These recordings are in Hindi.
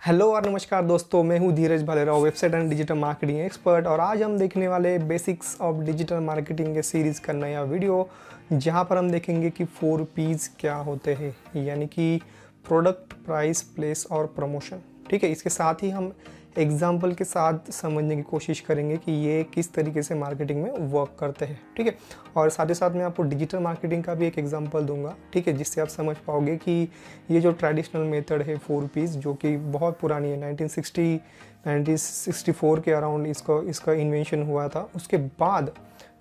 हेलो और नमस्कार दोस्तों, मैं हूं Dheeraj Bhalerao, website and digital marketing expert. और आज हम देखने वाले बेसिक्स ऑफ डिजिटल मार्केटिंग के सीरीज़ का नया वीडियो, जहां पर हम देखेंगे कि 4 P's क्या होते हैं, यानी कि प्रोडक्ट, प्राइस, प्लेस और प्रमोशन। ठीक है, इसके साथ ही हम एग्जाम्पल के साथ समझने की कोशिश करेंगे कि ये किस तरीके से मार्केटिंग में वर्क करते हैं। ठीक है, और साथ ही साथ मैं आपको डिजिटल मार्केटिंग का भी एक एग्जांपल दूंगा, ठीक है, जिससे आप समझ पाओगे कि ये जो ट्रेडिशनल मेथड है 4 P's, जो कि बहुत पुरानी है, 1964 के अराउंड इसका इन्वेंशन हुआ था, उसके बाद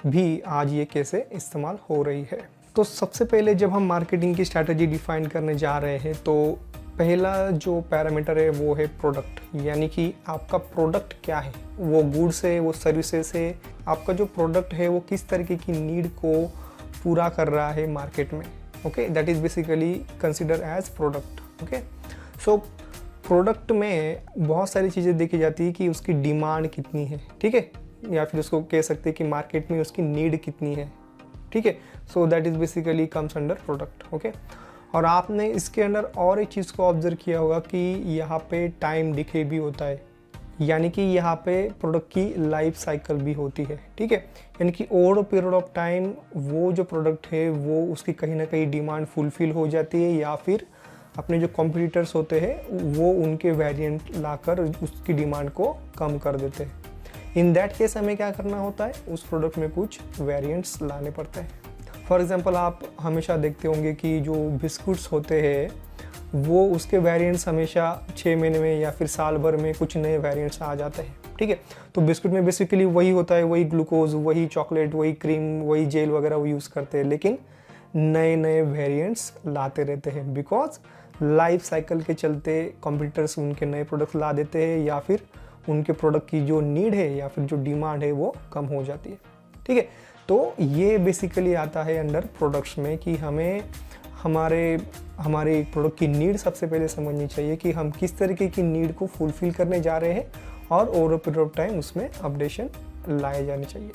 भी आज ये कैसे इस्तेमाल हो रही है। तो सबसे पहले जब हम मार्केटिंग की स्ट्रैटेजी डिफाइन करने जा रहे हैं तो पहला जो पैरामीटर है वो है प्रोडक्ट, यानी कि आपका प्रोडक्ट क्या है, वो गुड्स है, वो सर्विसेज है। आपका जो प्रोडक्ट है वो किस तरीके की नीड को पूरा कर रहा है मार्केट में। Okay, that is basically consider as product. Okay, so product में बहुत सारी चीज़ें देखी जाती है कि उसकी डिमांड कितनी है, ठीक है, या फिर उसको कह सकते हैं कि मार्केट में उसकी नीड कितनी है। ठीक है, so that is basically comes under product. Okay, और आपने इसके अंदर और एक चीज़ को ऑब्जर्व किया होगा कि यहाँ पे टाइम डिके भी होता है, यानी कि यहाँ पे प्रोडक्ट की लाइफ साइकिल भी होती है। ठीक है, यानी कि ओवर पीरियड ऑफ टाइम वो जो प्रोडक्ट है वो उसकी कहीं ना कहीं डिमांड फुलफिल हो जाती है, या फिर अपने जो कॉम्पिटिटर्स होते हैं वो उनके वेरिएंट लाकर उसकी डिमांड को कम कर देते हैं। इन दैट केस हमें क्या करना होता है, उस प्रोडक्ट में कुछ वेरिएंट्स लाने पड़ते हैं। फॉर एग्ज़ाम्पल, आप हमेशा देखते होंगे कि जो बिस्कुट्स होते हैं वो उसके वेरिएंट्स हमेशा 6 महीने में या फिर साल भर में कुछ नए वेरिएंट्स आ जाते हैं। ठीक है, तो बिस्कुट में बेसिकली वही होता है, वही ग्लूकोज, वही चॉकलेट, वही क्रीम, वही जेल वगैरह वो यूज़ करते हैं, लेकिन नए नए वेरिएंट्स लाते रहते हैं, बिकॉज लाइफ साइकिल के चलते कॉम्पिटिटर्स उनके नए प्रोडक्ट ला देते हैं, या फिर उनके प्रोडक्ट की जो नीड है या फिर जो डिमांड है वो कम हो जाती है। ठीक है, तो ये बेसिकली आता है अंडर प्रोडक्ट्स में कि हमें हमारे प्रोडक्ट की नीड सबसे पहले समझनी चाहिए कि हम किस तरीके की नीड को फुलफिल करने जा रहे हैं, और ओवर पीरियड ऑफ टाइम उसमें अपडेशन लाए जाने चाहिए।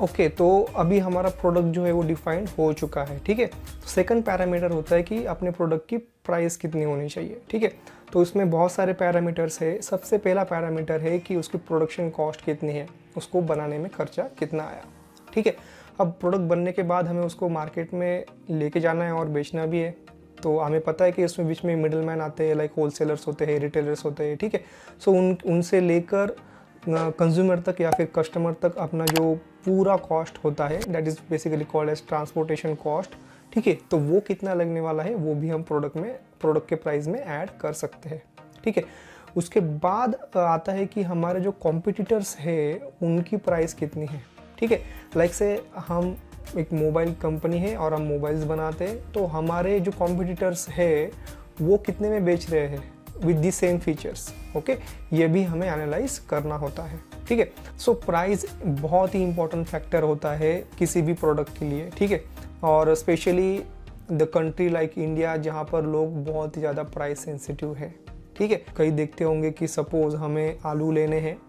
ओके, तो अभी हमारा प्रोडक्ट जो है वो डिफाइंड हो चुका है। ठीक है, सेकंड पैरामीटर होता है कि अपने प्रोडक्ट की प्राइस कितनी होनी चाहिए। ठीक है, तो इसमें बहुत सारे पैरामीटर्स है। सबसे पहला पैरामीटर है कि उसकी प्रोडक्शन कॉस्ट कितनी है, उसको बनाने में खर्चा कितना आया। ठीक है, अब प्रोडक्ट बनने के बाद हमें उसको मार्केट में लेके जाना है और बेचना भी है, तो हमें पता है कि इसमें बीच में मिडिल मैन आते हैं, लाइक होलसेलर्स होते हैं, रिटेलर्स होते हैं। ठीक है, सो उनसे लेकर कंज्यूमर तक या फिर कस्टमर तक अपना जो पूरा कॉस्ट होता है, that is basically called as transportation cost. ठीक है, तो वो कितना लगने वाला है वो भी हम प्रोडक्ट के प्राइस में ऐड कर सकते हैं। ठीक है, उसके बाद आता है कि हमारे जो कॉम्पिटिटर्स है उनकी प्राइस कितनी है। ठीक है, लाइक से हम एक मोबाइल कंपनी है और हम मोबाइल्स बनाते हैं, तो हमारे जो कॉम्पिटिटर्स है वो कितने में बेच रहे हैं with the same features. Okay, ये भी हमें एनालाइज करना होता है। ठीक है, सो प्राइस बहुत ही इंपॉर्टेंट फैक्टर होता है किसी भी प्रोडक्ट के लिए। ठीक है, और specially the country like India, जहाँ पर लोग बहुत ही ज़्यादा प्राइस सेंसिटिव है। ठीक है, कई देखते होंगे कि सपोज़ हमें आलू लेने हैं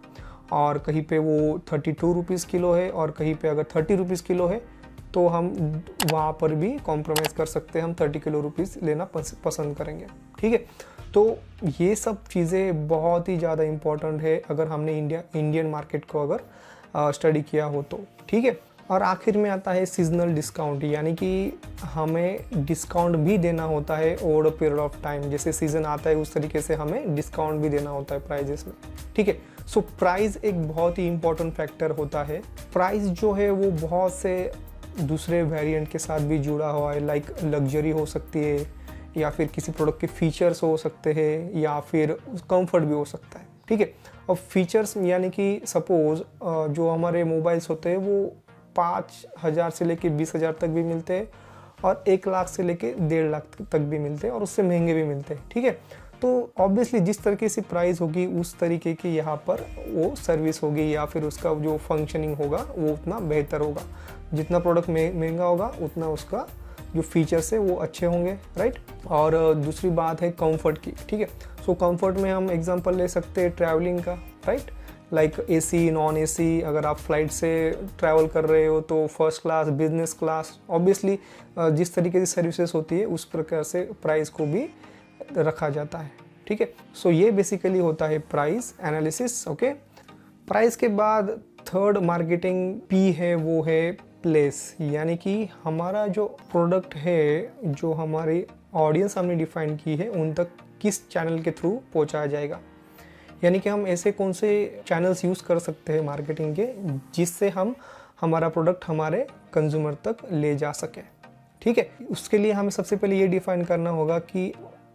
और कहीं पे वो 32 रुपीज़ किलो है और कहीं पे अगर 30 रुपीज़ किलो है, तो हम वहाँ पर भी कॉम्प्रोमाइज़ कर सकते हैं, हम 30 किलो रुपीज़ लेना पसंद करेंगे। ठीक है, तो ये सब चीज़ें बहुत ही ज़्यादा इम्पोर्टेंट है अगर हमने इंडियन मार्केट को अगर स्टडी किया हो तो। ठीक है, और आखिर में आता है सीजनल डिस्काउंट, यानी कि हमें डिस्काउंट भी देना होता है ओवर पीरियड ऑफ टाइम। जैसे सीज़न आता है उस तरीके से हमें डिस्काउंट भी देना होता है प्राइजेस में। ठीक है, सो प्राइस एक बहुत ही इंपॉर्टेंट फैक्टर होता है। प्राइस जो है वो बहुत से दूसरे वेरिएंट के साथ भी जुड़ा हुआ है, लाइक लग्जरी हो सकती है, या फिर किसी प्रोडक्ट के फीचर्स हो सकते हैं, या फिर कंफर्ट भी हो सकता है। ठीक है, अब फीचर्स यानी कि सपोज़ जो हमारे मोबाइल्स होते हैं वो 5,000 से लेके 20,000 तक भी मिलते हैं, और 1 लाख से लेके 1.5 लाख तक भी मिलते हैं, और उससे महंगे भी मिलते हैं। ठीक है, तो ऑब्वियसली जिस तरीके से प्राइस होगी उस तरीके की यहाँ पर वो सर्विस होगी, या फिर उसका जो फंक्शनिंग होगा वो उतना बेहतर होगा। जितना प्रोडक्ट महंगा होगा उतना उसका जो फीचर्स है वो अच्छे होंगे, राइट। और दूसरी बात है कंफर्ट की। ठीक है, सो कंफर्ट में हम एग्जांपल ले सकते हैं ट्रैवलिंग का, right, like AC, non AC. अगर आप फ्लाइट से ट्रैवल कर रहे हो तो first class, business class, obviously जिस तरीके की सर्विसेज होती है उस प्रकार से प्राइस को भी रखा जाता है। ठीक है। सो ये बेसिकली होता है प्राइस एनालिसिस। ओके, प्राइस के बाद थर्ड मार्केटिंग पी है वो है प्लेस, यानी कि हमारा जो प्रोडक्ट है, जो हमारी ऑडियंस हमने डिफाइन की है, उन तक किस चैनल के थ्रू पहुंचाया जाएगा। यानी कि हम ऐसे कौन से चैनल्स यूज़ कर सकते हैं मार्केटिंग के, जिससे हम हमारा प्रोडक्ट हमारे कंज्यूमर तक ले जा सके। ठीक है, उसके लिए हमें सबसे पहले ये डिफाइन करना होगा कि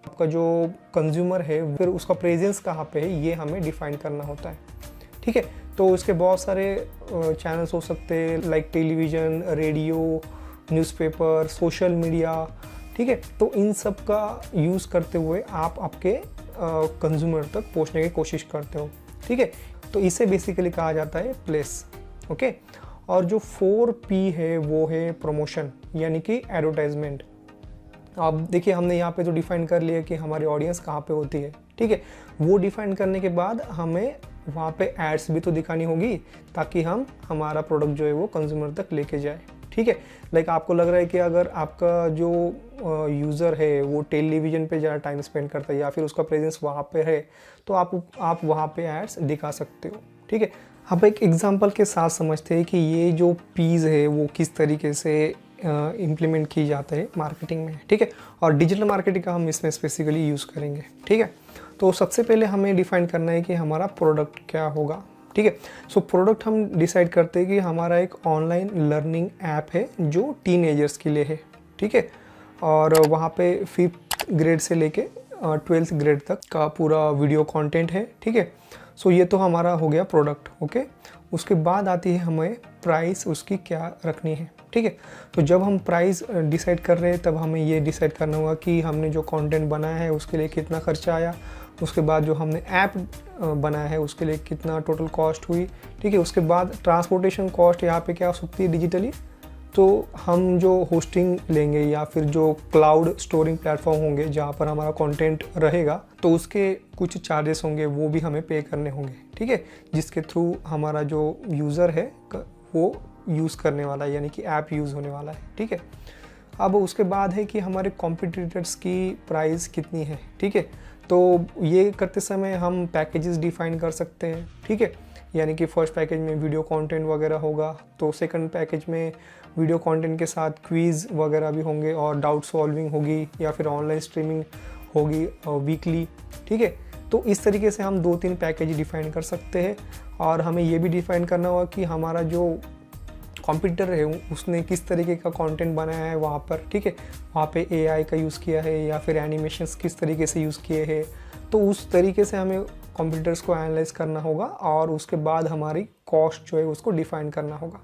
आपका जो कंज्यूमर है फिर उसका प्रेजेंस कहाँ पे है, ये हमें डिफाइन करना होता है। ठीक है, तो उसके बहुत सारे चैनल्स हो सकते हैं, like television, radio, newspaper, social media. ठीक है, तो इन सब का यूज़ करते हुए आप आपके कंज्यूमर तक पहुंचने की कोशिश करते हो। ठीक है, तो इसे बेसिकली कहा जाता है प्लेस। ओके, और जो 4P है वो है प्रमोशन, यानी कि एडवर्टाइजमेंट। अब देखिए, हमने यहाँ पे तो डिफाइन कर लिया कि हमारी ऑडियंस कहाँ पे होती है। ठीक है, वो डिफाइन करने के बाद हमें वहाँ पे एड्स भी तो दिखानी होगी, ताकि हम हमारा प्रोडक्ट जो है वो कंज्यूमर तक लेके जाए। ठीक है, लाइक आपको लग रहा है कि अगर आपका जो यूज़र है वो टेलीविज़न पे ज़्यादा टाइम स्पेंड करता है या फिर उसका प्रेजेंस वहाँ पे है, तो आप वहाँ पे एड्स दिखा सकते हो। ठीक है, अब एक एग्जांपल के साथ समझते हैं कि ये जो पीज़ है वो किस तरीके से इम्प्लीमेंट की जाते हैं मार्केटिंग में। ठीक है, और डिजिटल मार्केटिंग का हम इसमें स्पेसिफिकली यूज़ करेंगे। ठीक है, तो सबसे पहले हमें डिफाइन करना है कि हमारा प्रोडक्ट क्या होगा। ठीक है, सो प्रोडक्ट हम डिसाइड करते हैं कि हमारा एक ऑनलाइन लर्निंग ऐप है जो टीनेजर्स के लिए है। ठीक है, और वहाँ पे 5th ग्रेड से लेके 12th ग्रेड तक का पूरा वीडियो कंटेंट है। ठीक है, सो ये तो हमारा हो गया प्रोडक्ट। ओके, उसके बाद आती है हमें प्राइस उसकी क्या रखनी है। ठीक है, तो जब हम प्राइस डिसाइड कर रहे हैं तब हमें ये डिसाइड करना होगा कि हमने जो कंटेंट बनाया है उसके लिए कितना खर्चा आया, उसके बाद जो हमने ऐप बनाया है उसके लिए कितना टोटल कॉस्ट हुई। ठीक है, उसके बाद ट्रांसपोर्टेशन कॉस्ट यहाँ पे क्या हो सकती है डिजिटली, तो हम जो होस्टिंग लेंगे या फिर जो क्लाउड स्टोरिंग प्लेटफॉर्म होंगे जहाँ पर हमारा कंटेंट रहेगा, तो उसके कुछ चार्जेस होंगे, वो भी हमें पे करने होंगे। ठीक है, जिसके थ्रू हमारा जो यूज़र है वो यूज़ करने वाला है, यानी कि ऐप यूज़ होने वाला है। ठीक है, अब उसके बाद है कि हमारे कॉम्पिटिटर्स की प्राइस कितनी है। ठीक है, तो ये करते समय हम पैकेजेस डिफाइन कर सकते हैं। ठीक है, यानी कि फर्स्ट पैकेज में वीडियो कंटेंट वगैरह होगा, तो सेकंड पैकेज में वीडियो कंटेंट के साथ क्विज़ वगैरह भी होंगे और डाउट सॉल्विंग होगी या फिर ऑनलाइन स्ट्रीमिंग होगी वीकली। ठीक है, तो इस तरीके से हम 2-3 पैकेज डिफाइन कर सकते हैं। और हमें ये भी डिफाइन करना होगा कि हमारा जो कॉम्पिटिटर है उसने किस तरीके का कंटेंट बनाया है वहाँ पर। ठीक है, वहाँ पे AI का यूज़ किया है या फिर एनिमेशंस किस तरीके से यूज़ किए हैं, तो उस तरीके से हमें कॉम्पिटिटर्स को एनालाइज करना होगा और उसके बाद हमारी कॉस्ट जो है उसको डिफाइन करना होगा।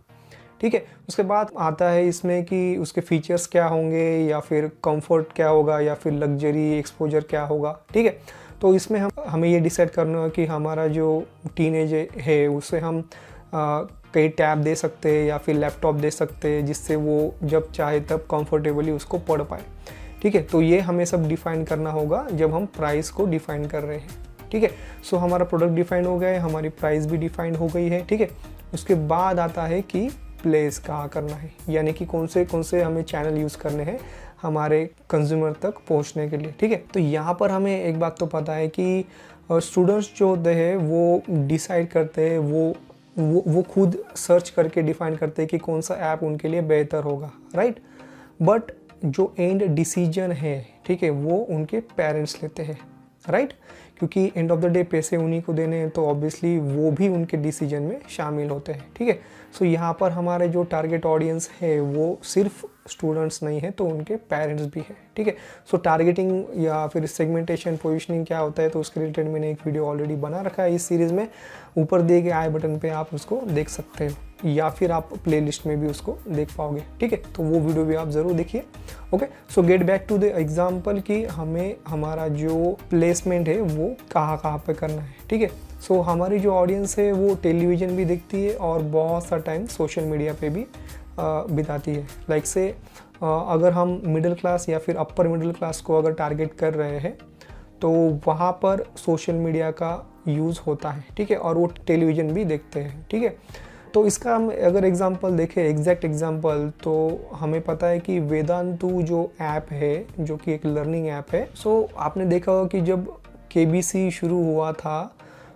ठीक है, उसके बाद आता है इसमें कि उसके फीचर्स क्या होंगे या फिर कंफर्ट क्या होगा या फिर लग्जरी एक्सपोजर क्या होगा। ठीक है, तो इसमें हमें ये डिसाइड करना है कि हमारा जो टीनेज है उससे हम कई टैब दे सकते हैं या फिर लैपटॉप दे सकते हैं, जिससे वो जब चाहे तब कंफर्टेबली उसको पढ़ पाए। ठीक है, तो ये हमें सब डिफाइन करना होगा जब हम प्राइस को डिफाइन कर रहे हैं। ठीक है, सो हमारा प्रोडक्ट डिफाइन हो गया है, हमारी प्राइस भी डिफाइन हो गई है। ठीक है, उसके बाद आता है कि प्लेस कहाँ करना है, यानी कि कौन से हमें चैनल यूज़ करने हैं हमारे कंज्यूमर तक पहुँचने के लिए। ठीक है, तो यहाँ पर हमें एक बात तो पता है कि स्टूडेंट्स जो होते हैं वो डिसाइड करते हैं, वो खुद सर्च करके डिफाइन करते हैं कि कौन सा ऐप उनके लिए बेहतर होगा, राइट। बट जो एंड डिसीजन है, ठीक है, वो उनके पेरेंट्स लेते हैं, राइट, क्योंकि एंड ऑफ द डे पैसे उन्हीं को देने हैं, तो ऑब्वियसली वो भी उनके डिसीजन में शामिल होते हैं। ठीक है, सो यहाँ पर हमारे जो टारगेट ऑडियंस है वो सिर्फ स्टूडेंट्स नहीं है, तो उनके पेरेंट्स भी है। ठीक है, सो टारगेटिंग या फिर सेगमेंटेशन पोजिशनिंग क्या होता है, तो उसके रिलेटेड मैंने एक वीडियो ऑलरेडी बना रखा है इस सीरीज़ में, ऊपर दिए गए आई बटन पे आप उसको देख सकते हो या फिर आप प्लेलिस्ट में भी उसको देख पाओगे। ठीक है, तो वो वीडियो भी आप ज़रूर देखिए। Okay, so get back to the example कि हमें हमारा जो प्लेसमेंट है वो कहाँ पे करना है। ठीक है, सो हमारी जो ऑडियंस है वो टेलीविज़न भी देखती है और बहुत सा टाइम सोशल मीडिया पे भी बिताती है। लाइक से अगर हम मिडिल क्लास या फिर अपर मिडिल क्लास को अगर टारगेट कर रहे हैं तो वहाँ पर सोशल मीडिया का यूज़ होता है। ठीक है, और वो टेलीविज़न भी देखते हैं। ठीक है, तो इसका हम अगर एग्जांपल देखें, एग्जैक्ट एग्जांपल, तो हमें पता है कि वेदांतु जो ऐप है, जो कि एक लर्निंग ऐप है, सो आपने देखा होगा कि जब KBC शुरू हुआ था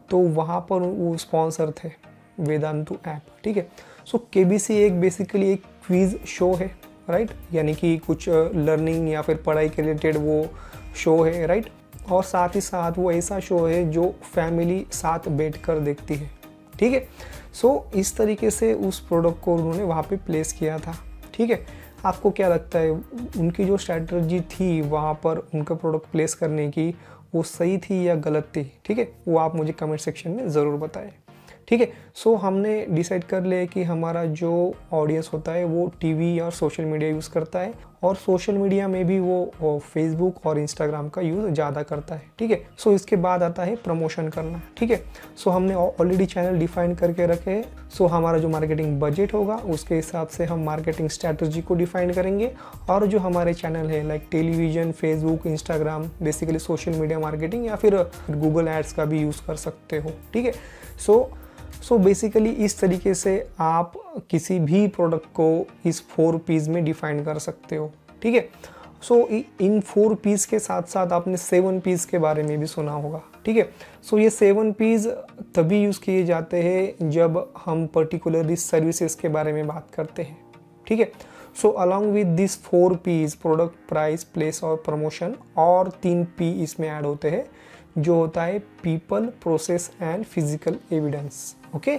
तो वहाँ पर वो स्पॉन्सर थे वेदांतु ऐप, ठीक है। सो KBC एक बेसिकली एक क्विज़ शो है, राइट, यानी कि कुछ लर्निंग या फिर पढ़ाई के रिलेटेड वो शो है, राइट। और साथ ही साथ वो ऐसा शो है जो फैमिली साथ बैठकर देखती है, ठीक है। सो इस तरीके से उस प्रोडक्ट को उन्होंने वहाँ पे प्लेस किया था, ठीक है। आपको क्या लगता है उनकी जो स्ट्रैटेजी थी वहाँ पर उनका प्रोडक्ट प्लेस करने की, वो सही थी या गलत थी, ठीक है, वो आप मुझे कमेंट सेक्शन में ज़रूर बताएं, ठीक है। सो हमने डिसाइड कर लिया कि हमारा जो ऑडियंस होता है वो टीवी और सोशल मीडिया यूज़ करता है, और सोशल मीडिया में भी वो फेसबुक और इंस्टाग्राम का यूज़ ज़्यादा करता है, ठीक है। सो इसके बाद आता है प्रमोशन करना, ठीक है। सो हमने ऑलरेडी चैनल डिफाइन करके रखे हैं। सो हमारा जो मार्केटिंग बजट होगा उसके हिसाब से हम मार्केटिंग स्ट्रैटेजी को डिफाइन करेंगे, और जो हमारे चैनल है like television, Facebook, Instagram, basically social media marketing या फिर गूगल एड्स का भी यूज़ कर सकते हो, ठीक है। सो बेसिकली इस तरीके से आप किसी भी प्रोडक्ट को इस 4 P's में डिफाइन कर सकते हो, ठीक है। सो इन 4 P's के साथ साथ आपने 7 P's के बारे में भी सुना होगा, ठीक है। सो ये 7 P's तभी यूज़ किए जाते हैं जब हम पर्टिकुलरली सर्विसेज के बारे में बात करते हैं, ठीक है। So along with this 4 P's product, price, place और प्रमोशन, और 3 P इसमें ऐड होते हैं जो होता है people, process and physical evidence, okay.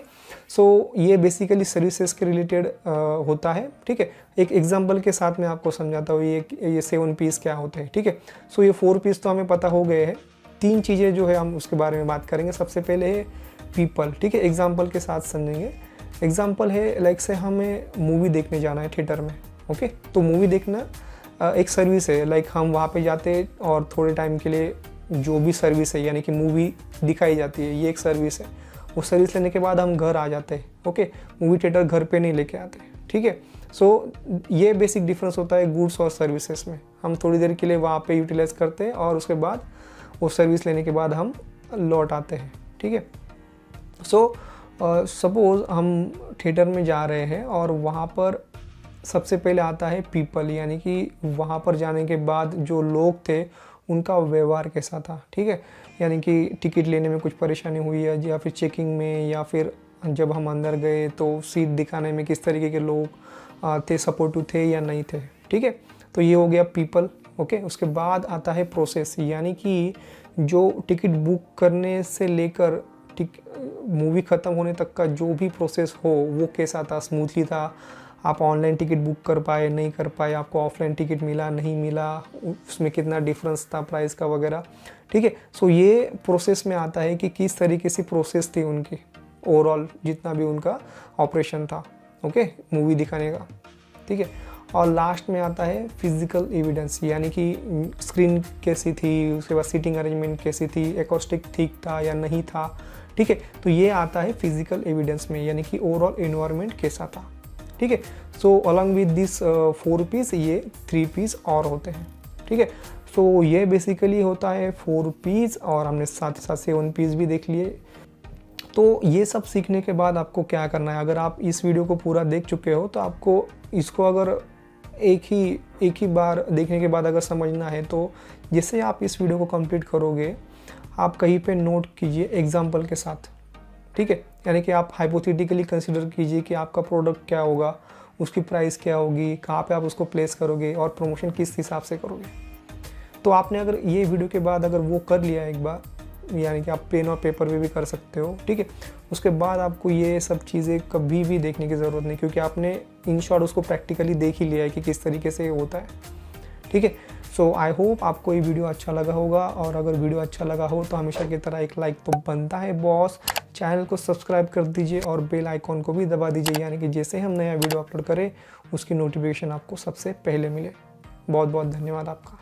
So ये बेसिकली सर्विसेज के रिलेटेड होता है, ठीक है। एक एग्जांपल के साथ मैं आपको समझाता हूँ ये 7 P's क्या होते हैं, ठीक है। सो ये 4 P's तो हमें पता हो गए हैं। 3 चीज़ें जो है हम उसके बारे में बात करेंगे। सबसे पहले है पीपल, ठीक है, एग्जाम्पल के साथ समझेंगे। एग्जाम्पल है लाइक से हमें मूवी देखने जाना है थिएटर में, ओके। तो मूवी देखना एक सर्विस है, लाइक हम वहाँ पे जाते और थोड़े टाइम के लिए जो भी सर्विस है यानी कि मूवी दिखाई जाती है, ये एक सर्विस है। वो सर्विस लेने के बाद हम घर आ जाते हैं, ओके। मूवी थिएटर घर पे नहीं लेके आते, ठीक है। सो ये बेसिक डिफरेंस होता है गुड्स और सर्विसेज में। हम थोड़ी देर के लिए वहाँ पे यूटिलाइज करते हैं और उसके बाद वो सर्विस लेने के बाद हम लौट आते हैं, ठीक है। सो सपोज़ हम थिएटर में जा रहे हैं और वहाँ पर सबसे पहले आता है पीपल, यानी कि वहाँ पर जाने के बाद जो लोग थे उनका व्यवहार कैसा था, ठीक है। यानी कि टिकट लेने में कुछ परेशानी हुई है या फिर चेकिंग में, या फिर जब हम अंदर गए तो सीट दिखाने में किस तरीके के लोग थे, सपोर्टिव थे या नहीं थे, ठीक है। तो ये हो गया पीपल, ओके। उसके बाद आता है प्रोसेस, यानी कि जो टिकट बुक करने से लेकर मूवी ख़त्म होने तक का जो भी प्रोसेस हो वो कैसा था, स्मूथली था, आप ऑनलाइन टिकट बुक कर पाए, नहीं कर पाए, आपको ऑफलाइन टिकट मिला, नहीं मिला, उसमें कितना डिफरेंस था प्राइस का वगैरह, ठीक है। सो ये प्रोसेस में आता है कि किस तरीके से प्रोसेस थी उनकी, ओवरऑल जितना भी उनका ऑपरेशन था, ओके, मूवी दिखाने का, ठीक है। और लास्ट में आता है फिजिकल एविडेंस, यानी कि स्क्रीन कैसी थी, उसके बाद सीटिंग अरेंजमेंट कैसी थी, एकॉस्टिक ठीक था या नहीं था, ठीक है। तो ये आता है फिजिकल एविडेंस में, यानी कि ओवरऑल एनवायरनमेंट कैसा था, ठीक है। So along with this 4 P's ये 3 P's और होते हैं, ठीक है। सो ये बेसिकली होता है 4 P's, और हमने साथ ही साथ 7 P's भी देख लिए। तो ये सब सीखने के बाद आपको क्या करना है, अगर आप इस वीडियो को पूरा देख चुके हो तो आपको इसको अगर एक ही बार देखने के बाद अगर समझना है तो जैसे आप इस वीडियो को कंप्लीट करोगे आप कहीं पे नोट कीजिए एग्जाम्पल के साथ, ठीक है। यानी कि आप हाइपोथेटिकली कंसिडर कीजिए कि आपका प्रोडक्ट क्या होगा, उसकी प्राइस क्या होगी, कहाँ पे आप उसको प्लेस करोगे और प्रमोशन किस हिसाब से करोगे। तो आपने अगर ये वीडियो के बाद अगर वो कर लिया एक बार, यानी कि आप पेन और पेपर पे भी कर सकते हो, ठीक है। उसके बाद आपको ये सब चीज़ें कभी भी देखने की ज़रूरत नहीं, क्योंकि आपने इन शॉर्ट उसको प्रैक्टिकली देख ही लिया है कि किस तरीके से होता है, ठीक है। सो आई होप आपको ये वीडियो अच्छा लगा होगा, और अगर वीडियो अच्छा लगा हो तो हमेशा की तरह एक लाइक तो बनता है बॉस। चैनल को सब्सक्राइब कर दीजिए और बेल आइकॉन को भी दबा दीजिए, यानी कि जैसे हम नया वीडियो अपलोड करें उसकी नोटिफिकेशन आपको सबसे पहले मिले। बहुत बहुत धन्यवाद आपका।